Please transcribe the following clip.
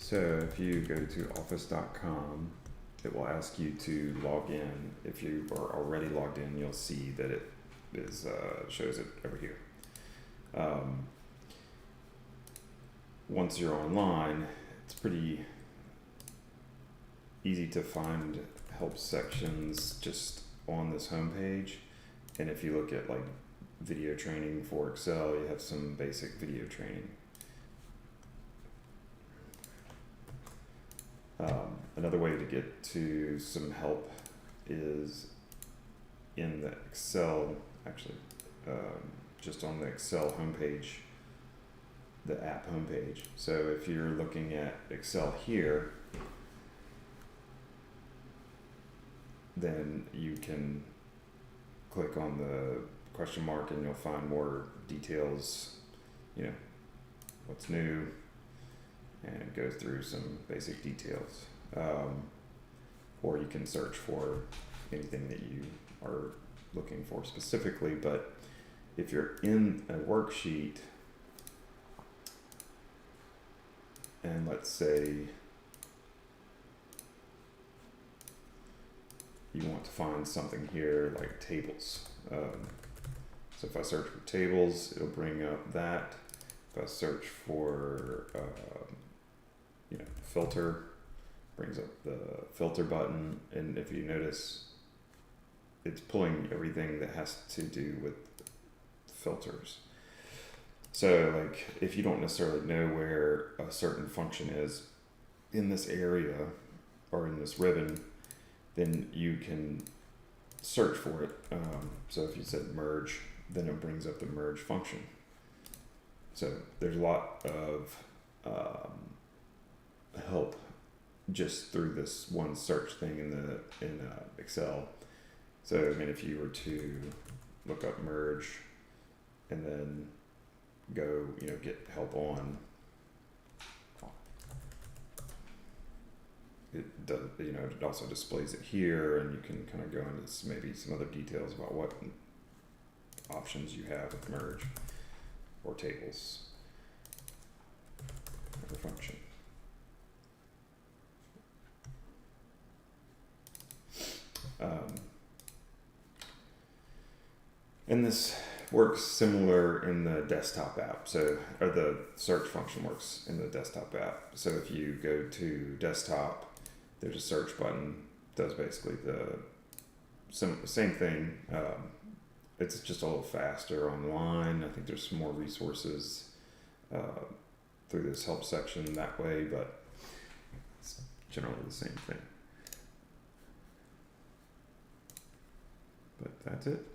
So if you go to office.com, it will ask you to log in. If you are already logged in, you'll see that it is shows it over here. Once you're online, it's pretty easy to find help sections just on this homepage. And if you look at like video training for Excel, you have some basic video training. Another way to get to some help is in the Excel, actually, just on the Excel homepage, the app homepage. So if you're looking at Excel here, then you can click on the question mark and you'll find more details, what's new, and it goes through some basic details. Or you can search for anything that you are looking for specifically, but if you're in a worksheet and let's say you want to find something here like tables. So if I search for tables, it'll bring up that. If I search for filter, brings up the filter button, and if you notice, it's pulling everything that has to do with filters. So like if you don't necessarily know where a certain function is in this area or in this ribbon, then you can search for it. So if you said merge, then it brings up the merge function. So there's a lot of help just through this one search thing in Excel. So I mean, if you were to look up merge and then go, get help on, it does, it also displays it here, and you can kind of go into maybe some other details about what options you have with merge or tables or function. And this works similar in the desktop app. So, or the search function works in the desktop app. So if you go to desktop, there's a search button, does basically the same thing. It's just a little faster online. I think there's some more resources through this help section that way, but it's generally the same thing. But that's it.